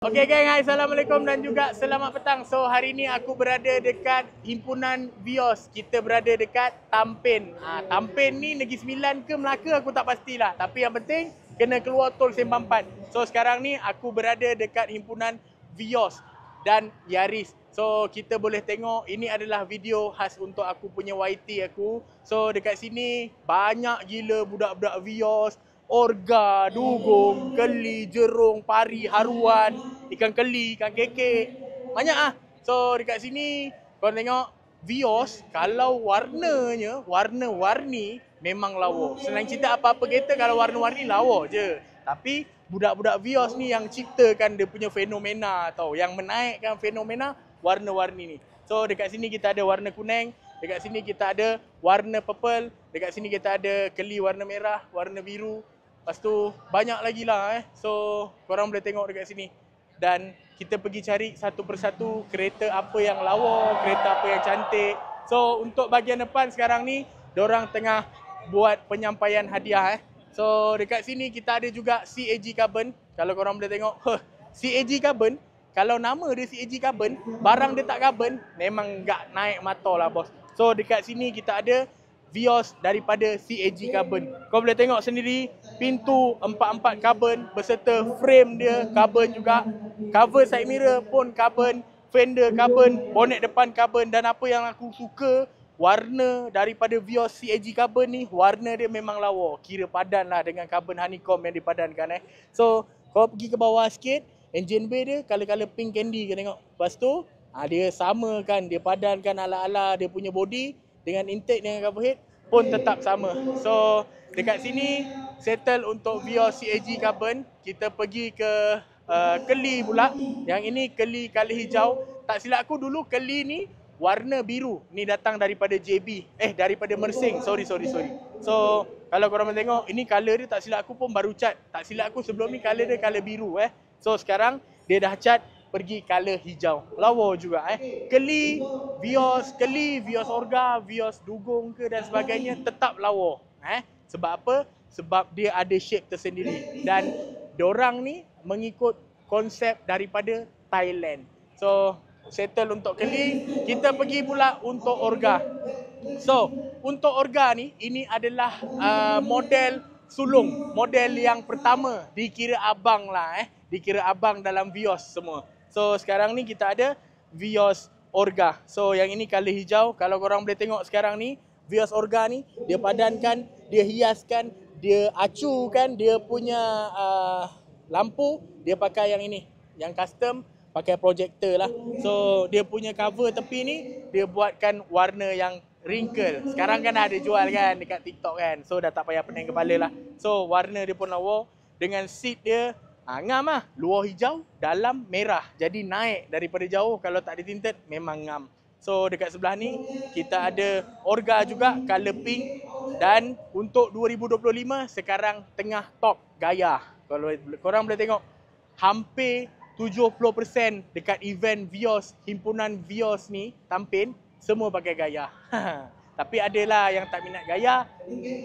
Okay gang, hai, Assalamualaikum dan juga selamat petang. So hari ni aku berada dekat himpunan Vios. Kita berada dekat Tampin. Tampin ni Negeri Sembilan ke Melaka aku tak pastilah. Tapi yang penting kena keluar tol Sembang 4. So sekarang ni aku berada dekat himpunan Vios dan Yaris. So kita boleh tengok ini adalah video khas untuk aku punya YT aku. So dekat sini banyak gila budak-budak Vios, orga, dugong, keli, jerung, pari, haruan, ikan keli, ikan kekek. Banyak ah. So dekat sini kau tengok Vios, kalau warnanya warna-warni memang lawa. Senang cerita apa-apa kereta kalau warna-warni lawa je. Tapi budak-budak Vios ni yang ciptakan dia punya fenomena tau. Yang menaikkan fenomena warna-warni ni. So dekat sini kita ada warna kuning, dekat sini kita ada warna purple, dekat sini kita ada keli warna merah, warna biru. Lepas tu banyak lagi lah So korang boleh tengok dekat sini. Dan kita pergi cari satu persatu kereta apa yang lawa, kereta apa yang cantik. So untuk bahagian depan sekarang ni, diorang tengah buat penyampaian hadiah So dekat sini kita ada juga CAG Carbon. Kalau korang boleh tengok, CAG Carbon, kalau nama dia CAG Carbon, barang dia tak carbon, memang enggak naik mata lah bos. So dekat sini kita ada Vios daripada CAG Carbon. Kau boleh tengok sendiri, pintu 4-4 carbon beserta frame dia carbon juga. Cover side mirror pun carbon, fender carbon, bonnet depan carbon. Dan apa yang aku suka, warna daripada Vios CAG Carbon ni, warna dia memang lawa. Kira padan lah dengan carbon honeycomb yang dipadankan So kau pergi ke bawah sikit, engine bay dia color-color pink candy kau tengok. Lepas tu dia samakan, dia padankan ala-ala dia punya body dengan intake dengan cover head pun tetap sama. So dekat sini settle untuk Vios CAG Carbon. Kita pergi ke keli pula. Yang ini keli color hijau. Tak silap aku dulu keli ni warna biru. Ni datang daripada JB. Daripada Mersing. Sorry. So kalau korang tengok, ini color dia tak silap aku pun baru cat. Tak silap aku sebelum ni color dia color biru So sekarang dia dah cat pergi color hijau. Lawa juga Keli, Vios Orga, Vios Dugong ke dan sebagainya tetap lawa. Sebab apa? Sebab dia ada shape tersendiri. Dan dorang ni mengikut konsep daripada Thailand. So settle untuk Keli, kita pergi pula untuk Orga. So untuk Orga ni, ini adalah model sulung, model yang pertama, dikira abang lah dikira abang dalam Vios semua. So sekarang ni kita ada Vios Orga. So yang ini color hijau. Kalau korang boleh tengok sekarang ni, Vios Orga ni dia padankan, dia hiaskan, dia acukan dia punya lampu. Dia pakai yang ini, yang custom, pakai projector lah. So dia punya cover tepi ni dia buatkan warna yang wrinkle. Sekarang kan ada jual kan dekat TikTok kan. So dah tak payah pening kepala lah. So warna dia pun lawa. Dengan seat dia ngam lah. Luar hijau, dalam merah. Jadi naik daripada jauh. Kalau tak ada tinted, memang ngam. So dekat sebelah ni, kita ada Orga juga, color pink. Dan untuk 2025, sekarang tengah top gaya. Kalau korang boleh tengok, hampir 70% dekat event Vios, himpunan Vios ni, Tampin, semua pakai gaya. Tapi adalah yang tak minat gaya,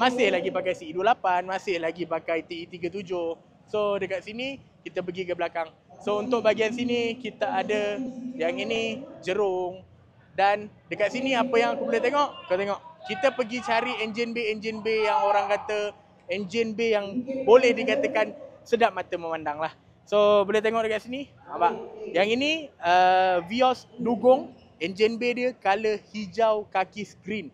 masih lagi pakai CE28, masih lagi pakai TE37. So dekat sini kita pergi ke belakang. So untuk bahagian sini kita ada yang ini jerung. Dan dekat sini apa yang aku boleh tengok? Kau tengok. Kita pergi cari engine bay yang orang kata engine bay yang boleh dikatakan sedap mata memandang lah. So boleh tengok dekat sini. Nampak? Yang ini Vios Dugong. Engine bay dia color hijau kaki screen.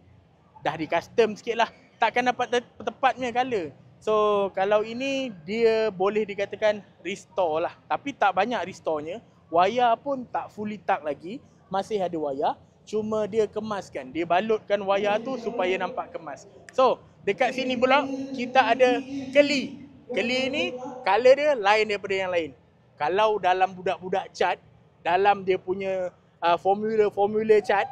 Dah di custom sikit lah. Takkan dapat tepatnya color. So kalau ini dia boleh dikatakan restore lah. Tapi tak banyak restore-nya. Wayar pun tak fully tuck lagi. Masih ada wayar. Cuma dia kemaskan. Dia balutkan wayar tu supaya nampak kemas. So dekat sini pula kita ada keli. Keli ni color dia lain daripada yang lain. Kalau dalam budak-budak cat, dalam dia punya formula cat,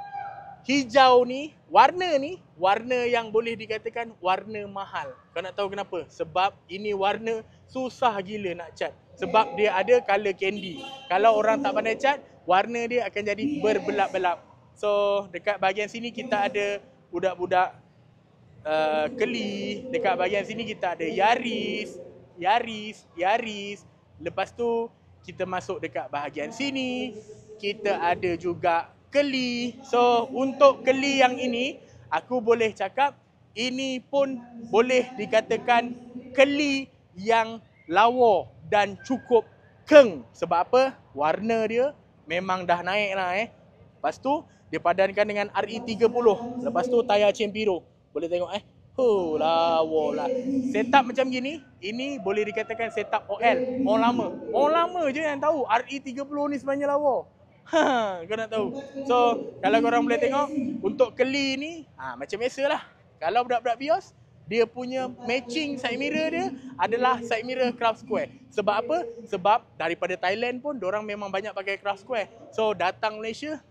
hijau ni, warna yang boleh dikatakan warna mahal. Kau nak tahu kenapa? Sebab ini warna susah gila nak cat. Sebab dia ada color candy. Kalau orang tak pandai cat, warna dia akan jadi berbelap-belap. So dekat bahagian sini kita ada budak-budak keli. Dekat bahagian sini kita ada Yaris. Lepas tu kita masuk dekat bahagian sini. Kita ada juga keli. So, untuk keli yang ini, aku boleh cakap ini pun boleh dikatakan keli yang lawa dan cukup keng. Sebab apa? Warna dia memang dah naik lah Lepas tu, dia padankan dengan RE30. Lepas tu, tayar Cempiro. Boleh tengok lawa lah. Setup macam gini, ini boleh dikatakan setup OL. Orang lama. Orang lama je yang tahu RE30 ni sebenarnya lawa. Kau nak tahu. So, kalau korang boleh tengok, untuk keli ni, macam biasa lah. Kalau budak-budak Vios, dia punya matching side mirror dia adalah side mirror craft square. Sebab apa? Sebab daripada Thailand pun, dorang memang banyak pakai craft square. So, datang Malaysia,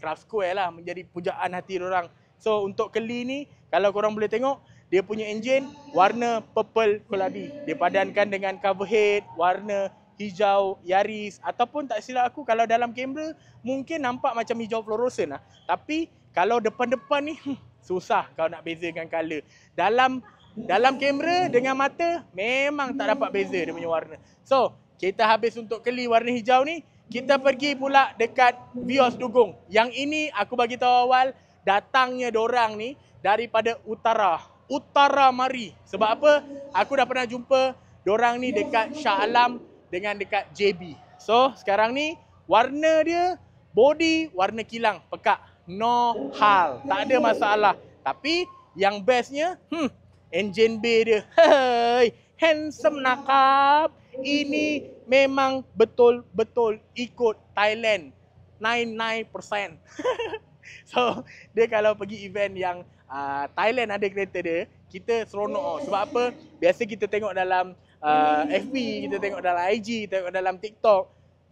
craft square lah menjadi pujaan hati dorang. So, untuk keli ni, kalau korang boleh tengok, dia punya enjin warna purple keladi. Dia padankan dengan cover head, warna hijau Yaris. Ataupun tak silap aku, kalau dalam kamera, mungkin nampak macam hijau fluorescent lah. Tapi, kalau depan-depan ni, susah kau nak bezakan color. Dalam kamera dengan mata, memang tak dapat beza dia punya warna. So, kita habis untuk keli warna hijau ni, kita pergi pula dekat Vios Dugong. Yang ini, aku bagi tahu awal, datangnya dorang ni daripada Utara Mari. Sebab apa? Aku dah pernah jumpa dorang ni dekat Shah Alam dengan dekat JB. So, sekarang ni warna dia body warna kilang, pekak. No hal. Tak ada masalah. Tapi yang bestnya, engine bay dia. Hey, handsome nakap. Ini memang betul-betul ikut Thailand. 99%. So, dia kalau pergi event yang Thailand ada kereta dia, kita seronok. Sebab apa? Biasa kita tengok dalam FB, kita tengok dalam IG, kita tengok dalam TikTok.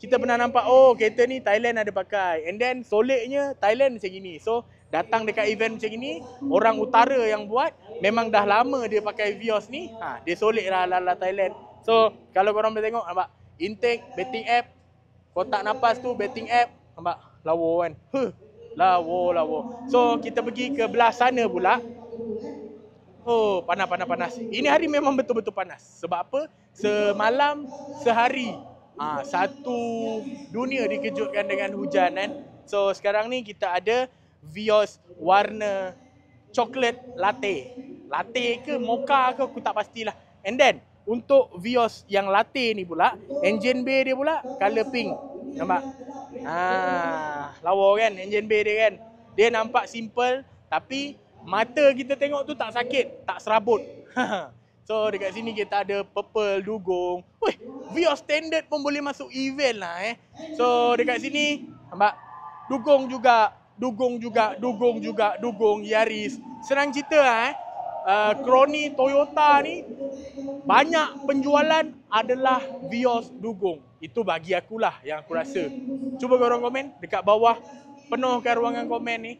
Kita pernah nampak, kereta ni Thailand ada pakai. And then, solidnya Thailand macam gini. So, datang dekat event macam gini, orang utara yang buat, memang dah lama dia pakai Vios ni, dia solid lah ala-ala Thailand. So, kalau korang boleh tengok, nampak? Intake, betting app, kotak napas tu, betting app, nampak? Lawa kan? Lawa. So, kita pergi ke belah sana pula. Panas. Ini hari memang betul-betul panas. Sebab apa? Semalam, sehari, satu dunia dikejutkan dengan hujan kan. So, sekarang ni kita ada Vios warna coklat latte. Latte ke mocha ke aku tak pastilah. And then, untuk Vios yang latte ni pula, engine bay dia pula color pink. Nampak? Lawa kan engine bay dia kan. Dia nampak simple tapi mata kita tengok tu tak sakit, tak serabut. So dekat sini kita ada purple dugong. Vios standard pun boleh masuk event lah So dekat sini nampak dugong juga, dugong Yaris. Senang cerita Crony Toyota ni banyak penjualan adalah Vios dugong. Itu bagi akulah yang aku rasa. Cuba korang komen dekat bawah, penuhkan ruangan komen ni.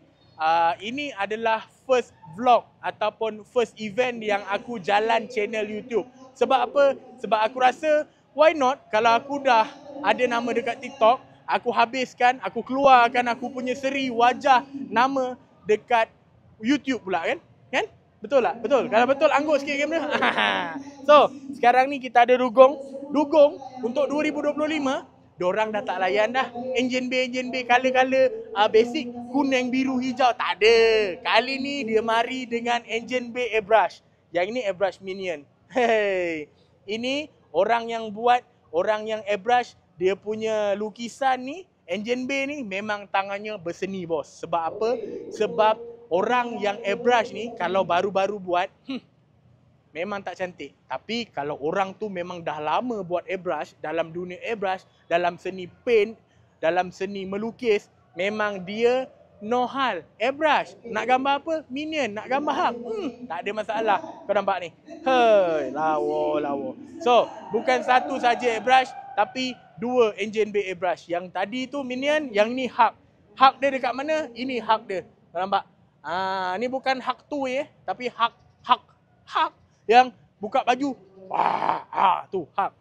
Ini adalah first vlog ataupun first event yang aku jalan channel YouTube. Sebab apa? Sebab aku rasa why not kalau aku dah ada nama dekat TikTok, aku habiskan, aku keluarkan aku punya seri wajah nama dekat YouTube pula kan? Kan? Betul tak? Betul. Kalau betul, anggut sikit kamera. So, sekarang ni kita ada dugong. Dugong untuk 2025, dorang dah tak layan dah. Engine bay, color-color basic, kuning, biru, hijau. Tak ada. Kali ni dia mari dengan engine bay airbrush. Yang ini airbrush minion. Hey. Ini orang yang buat, orang yang airbrush, dia punya lukisan ni, engine bay ni memang tangannya berseni bos. Sebab apa? Sebab orang yang airbrush ni kalau baru-baru buat, memang tak cantik. Tapi kalau orang tu memang dah lama buat airbrush, dalam dunia airbrush, dalam seni paint, dalam seni melukis, memang dia no hal. Airbrush, nak gambar apa? Minion, nak gambar hak. Tak ada masalah. Kau nampak ni? Lawa. So, bukan satu saja airbrush, tapi dua engine bay airbrush. Yang tadi tu minion, yang ni hak. Hak dia dekat mana? Ini hak dia. Kau nampak? Ni bukan hak tu tapi hak. Yang buka baju. Tu hak.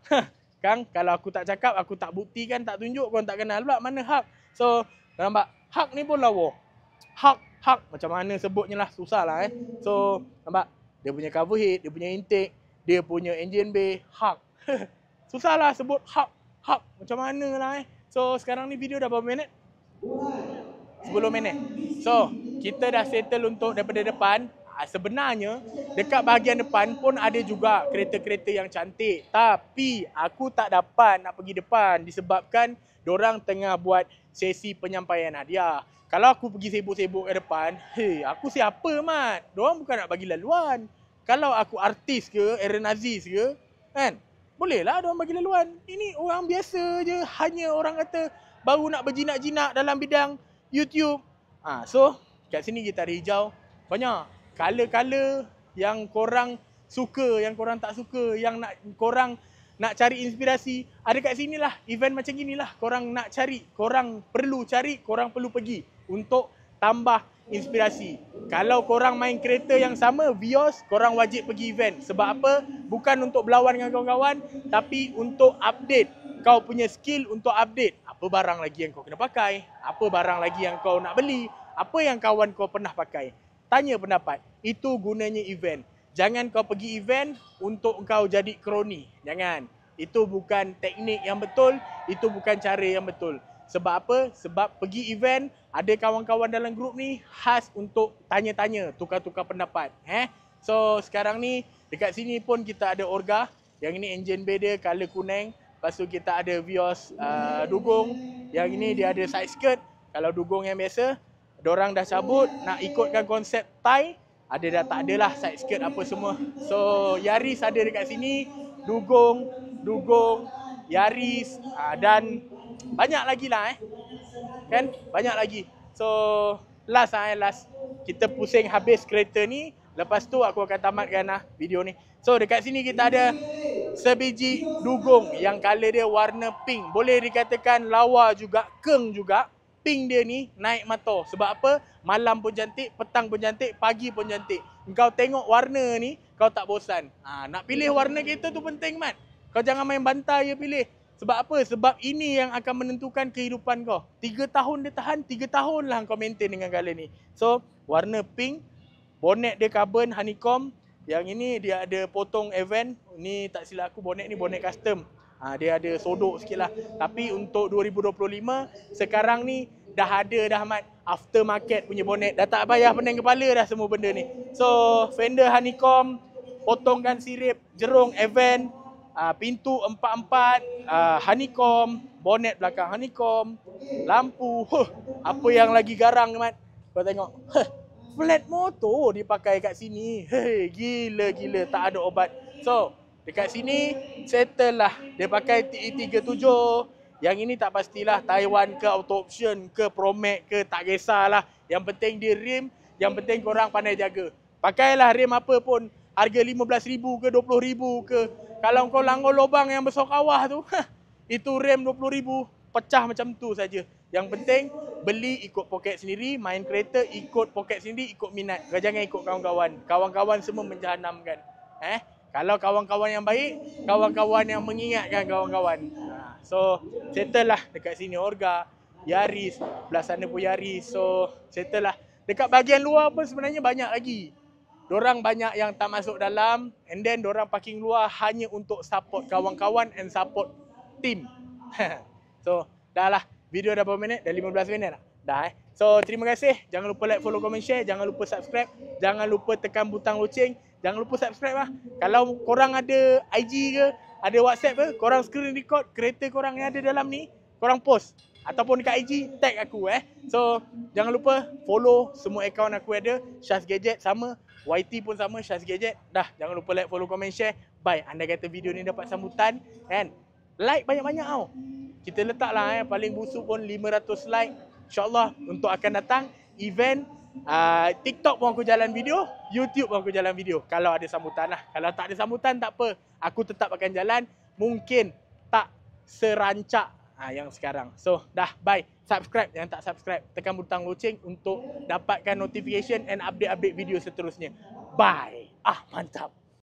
Kang, kalau aku tak cakap, aku tak buktikan, tak tunjuk, korang tak kenal pula mana hak. So, nampak? Hak ni pun lawa. Hak. Macam mana sebutnya lah, susah lah So, nampak? Dia punya cover head, dia punya intake, dia punya engine bay, hak. Susah lah sebut hak. Hap, macam mana lah So sekarang ni video dah berapa minit? 10 minit. So, kita dah settle untuk daripada depan. Sebenarnya, dekat bahagian depan pun ada juga kereta-kereta yang cantik. Tapi, aku tak dapat nak pergi depan disebabkan dorang tengah buat sesi penyampaian hadiah. Kalau aku pergi sibuk-sibuk ke depan, aku siapa, Mat? Dorang bukan nak bagi laluan. Kalau aku artis ke, Aaron Aziz ke, kan? Bolehlah dorang bagi laluan. Ini orang biasa je. Hanya orang kata baru nak berjinak-jinak dalam bidang YouTube. So, kat sini gitar hijau banyak. Color-color yang korang suka, yang korang tak suka, yang korang nak cari inspirasi. Ada kat sini lah, event macam gini lah. Korang nak cari, korang perlu cari, korang perlu pergi untuk tambah inspirasi. Kalau korang main kereta yang sama, Vios, korang wajib pergi event. Sebab apa? Bukan untuk berlawan dengan kawan-kawan, tapi untuk update kau punya skill, untuk update apa barang lagi yang kau kena pakai, apa barang lagi yang kau nak beli, apa yang kawan kau pernah pakai. Tanya pendapat. Itu gunanya event. Jangan kau pergi event untuk kau jadi kroni. Jangan. Itu bukan teknik yang betul, itu bukan cara yang betul. Sebab apa? Sebab pergi event, ada kawan-kawan dalam grup ni khas untuk tanya-tanya, tukar-tukar pendapat. So sekarang ni dekat sini pun kita ada Orga. Yang ini engine bay dia color kuning. Lepas tu kita ada Vios dugong. Yang ini dia ada side skirt. Kalau dugong yang biasa, dorang dah cabut nak ikutkan konsep Thai. Ada dah tak adalah side skirt apa semua. So Yaris ada dekat sini. Dugong, Yaris dan banyak lagi lah Kan? Banyak lagi. So last kita pusing habis kereta ni. Lepas tu aku akan tamatkan video ni. So dekat sini kita ada sebiji dugong yang color dia warna pink. Boleh dikatakan lawa juga, keng juga. Pink dia ni naik mata. Sebab apa? Malam pun cantik, petang pun cantik, pagi pun cantik. Kau tengok warna ni, kau tak bosan. Nak pilih warna kereta tu penting, Mat. Kau jangan main bantai je pilih. Sebab apa? Sebab ini yang akan menentukan kehidupan kau. 3 tahun dia tahan, 3 tahun lah kau maintain dengan color ni. So, warna pink. Bonnet dia carbon honeycomb. Yang ini dia ada potong event. Ni tak silap aku, bonnet ni bonnet custom. Dia ada sodok sikit lah. Tapi untuk 2025, sekarang ni dah ada dah, Mat, aftermarket punya bonnet. Dah tak payah pening kepala dah semua benda ni. So, fender honeycomb, potongkan sirip, jerung event, pintu 4-4, honeycomb, bonnet belakang honeycomb, lampu. Apa yang lagi garang, Mat? Kau tengok. Flat motor dipakai kat sini. Gila-gila, tak ada obat. So, dekat sini, settle lah. Dia pakai TE37. Yang ini tak pastilah Taiwan ke, auto option ke, Promax ke, tak kisahlah. Yang penting dia rim, yang penting korang pandai jaga. Pakailah rim apa pun. Harga RM15,000 ke, RM20,000 ke. Kalau kau langgar lubang yang besar kawah tu, itu rim RM20,000. Pecah macam tu saja. Yang penting, beli ikut poket sendiri, main kereta ikut poket sendiri, ikut minat. Jangan ikut kawan-kawan. Kawan-kawan semua menjahanamkan. Kalau kawan-kawan yang baik, kawan-kawan yang mengingatkan kawan-kawan. So, settle lah dekat sini Orga, Yaris, belah sana pun Yaris. So, settle lah. Dekat bahagian luar pun sebenarnya banyak lagi. Dorang banyak yang tak masuk dalam, and then dorang parking luar hanya untuk support kawan-kawan and support team. So, dah lah. Video dah berapa minit? Dah 15 minit dah. Dah So, terima kasih. Jangan lupa like, follow, comment, share. Jangan lupa subscribe. Jangan lupa tekan butang loceng. Jangan lupa subscribe lah. Kalau korang ada IG ke, ada WhatsApp ke, korang screen record kereta korang yang ada dalam ni, korang post. Ataupun dekat IG, tag aku So, jangan lupa follow semua akaun aku ada. Syaz Gadget sama. YT pun sama, Syaz Gadget. Dah, jangan lupa like, follow, comment, share. Bye. Anda kata video ni dapat sambutan, kan? Like banyak-banyak tau. Kita letaklah paling busuk pun 500 like. InsyaAllah untuk akan datang event TikTok pun aku jalan video, YouTube pun aku jalan video. Kalau ada sambutan lah. Kalau tak ada sambutan tak apa. Aku tetap akan jalan. Mungkin tak serancak yang sekarang. So dah, bye. Subscribe yang tak subscribe. Tekan butang loceng untuk dapatkan notification and update-update video seterusnya. Bye. Mantap.